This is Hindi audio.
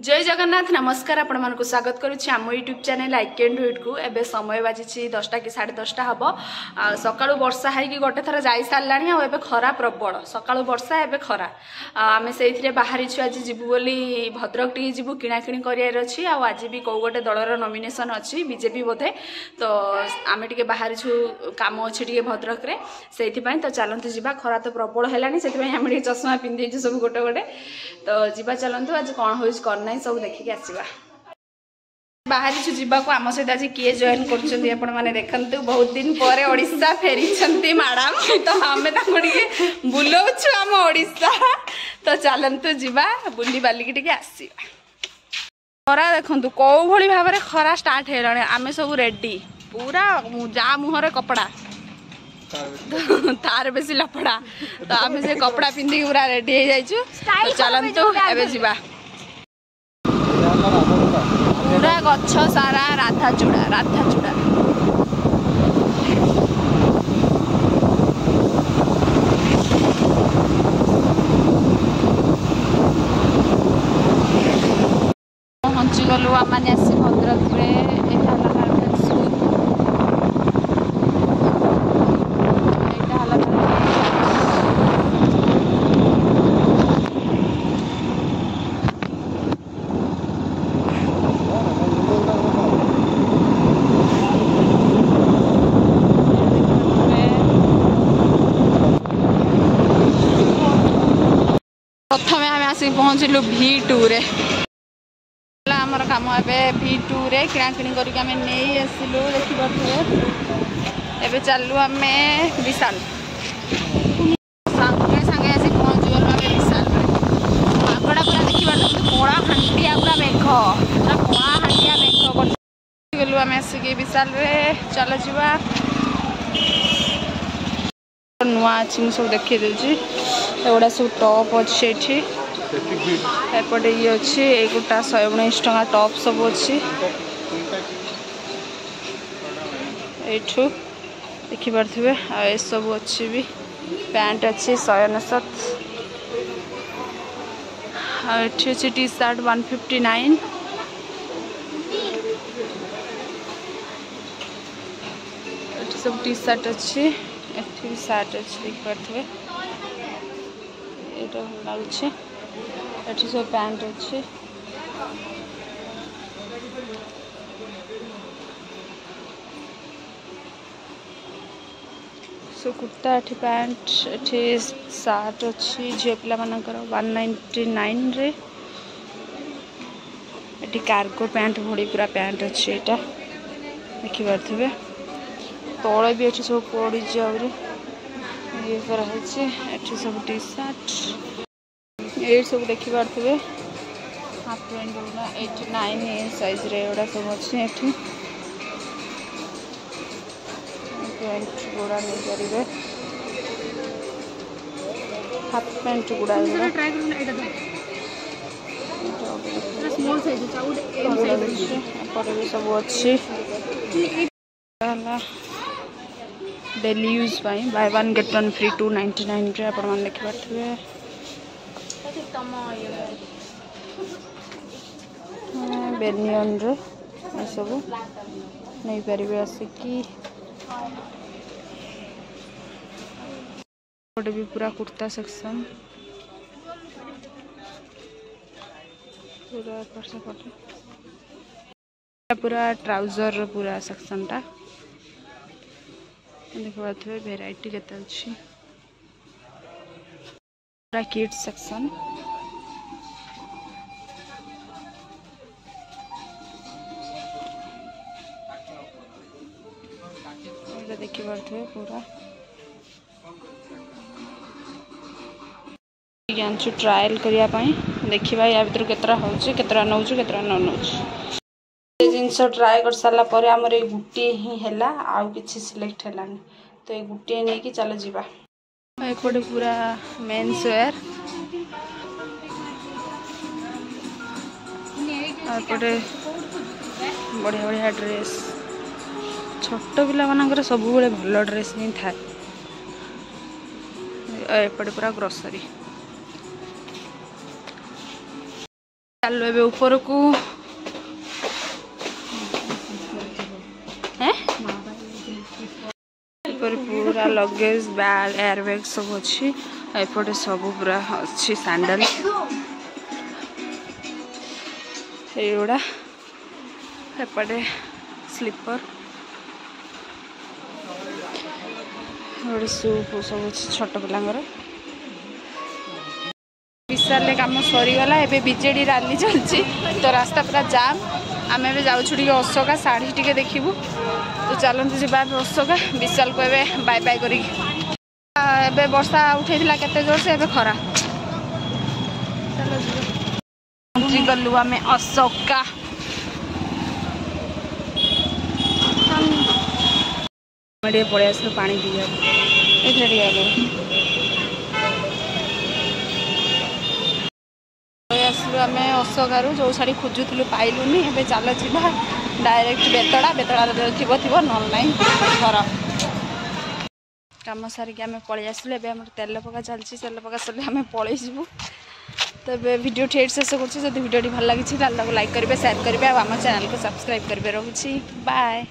जय जगन्नाथ नमस्कार आपण मानक स्वागत करुच्ची आम YouTube channel like and do it को एबे समय बाजी 10टा कि 10:30 हम सका वर्षा है गोटे थर जा सारा आबे खरा प्रबल सका वर्षा एबे खरा आम से बाहरी आज जीवु बोली भद्रक टी जीवु किणाकिणी करार अच्छी आज भी कौ गोटे दलर नॉमिनेशन अच्छी बीजेपी बोधे तो आम टे बाहरी काम अच्छी टे भद्रक रे से तो चलतु जा खरा तो प्रबल है से चश्मा पिंधे सब गोटे गोटे तो जीवा चलतु आज कौन हो सब देखिक आसवा बाहरी जीवाक आम सहित आज किए जॉइन कर देखु बहुत दिन पर ओडिशा फेरी मैडम तो आम बुलाऊँ आम ओडिशा तो चलतु जीवा बुली बालिक आसवा खरा देखु कौ भाई भाव में खरा स्टार्ट है आम सब रेडी पूरा जा मुहर कपड़ा तार बेसी लपड़ा तो आम से कपड़ा पिंधि पूरा रेडी हो जाइछु तो चलतु एबे जीवा पूरा गछ सारा राधा चूड़ा पहुँची गलु आम आसी भद्रक प्रथम आम आसिक पहुँचलु V2 रे आमर कम एवं V2 रे किणाकिणी करके आम नहीं आसलु देखिए चलु आम विशाल सागे सागे आसी पहुँची गलु आम विशाल आगड़ा पूरा देखा कला हांटिया पूरा मेघ पूरा कला हांटिया मेघ गलु आम आसिक विशाल रे चल जा नुआ अच्छी सब देखी दूसरी एगुड़ा सब टॉप अच्छे एपटे ये अच्छी एक 119 टका टॉप सब अच्छी एठू देखी पारे आ सब अच्छी भी पैंट अच्छी 169 एठी अच्छी टी शर्ट 159 एठी सब टी शर्ट अच्छी एठी भी शर्ट अच्छी देख पारे ये लगुच एठी सब पैंट अच्छे सो कुर्ता एठी पैंट एठी शर्ट अच्छी झील पिला मानकर 199 रे एठी कार्गो पैंट भड़ी पूरा पैंट अच्छी एटा देखि पारथिबे तळे भी एठी सब पड़ी जाउरी ये एठी सब टी शर्ट ये सब देखी पारे हाफ पैंट गुड़ा 89 साइज रे एगुड़ा सब अच्छे एठी पैंट गुड़ा नहीं पारे हाफ पैंट गुड़ा सब अच्छी daily use by one get one free 299 रे आपण देखि पारे बेनियन रे सब नहीं पारे आसिकी भी पूरा कुर्ता सेक्शन पूरा ट्राउजर पूरा सेक्शन टा देख पारे भेराइटी केते अच्छी पूरा किड्स सेक्शन देखी पारे पूरा जानछु ट्रायल करने देखा या भर केतरा होतरा नौ केतरा न नौ जिनस ट्राए कर सारा पर आमर ये गुटे ही है आउ कि सिलेक्ट है तो ये गुटे नहीं कि चल जा एपटे पूरा मेन्स वेयर एपटे बढ़िया बढ़िया ड्रेस छोट पिला मानकर सब भल ड्रेस ही थाए एपटे पूरा ग्रोसरी चलो ए ऊपर को पूरा लगेज बैग एयर बैग सब अच्छी एपटे सब पूरा अच्छी सैंडल एगुड़ा एपटे स्लीपर गोटे सूप सब अच्छी छोट पिलांगर विशाल काम सरीगला एबे बीजेडी रैली चलती तो रास्ता पूरा जाम आम ए जाऊँ टे अशोका शाढ़ी टे देखू तो चलते जा अशोका विशाल को एबे बाय बाय करी एबे वर्षा उठेला केते जोर से एबे खरा चलो जी गलु आम अशोका पड़े आस पानी आसलु आम अशोकार जो शाढ़ी खोजुलु पाइलुनि ए चल जा डायरेक्ट बेतड़ा बेतड़ा थी ना घर कम सारिक आम पलि आसलु एम तेल पका चलती तेल पका सर आम पलू तो ये वीडियो ठेठ शेष कर भिडियो भल लगी लाइक करेंगे शेयर करेंगे आम चैनल को सब्सक्राइब करेंगे रोची बाय।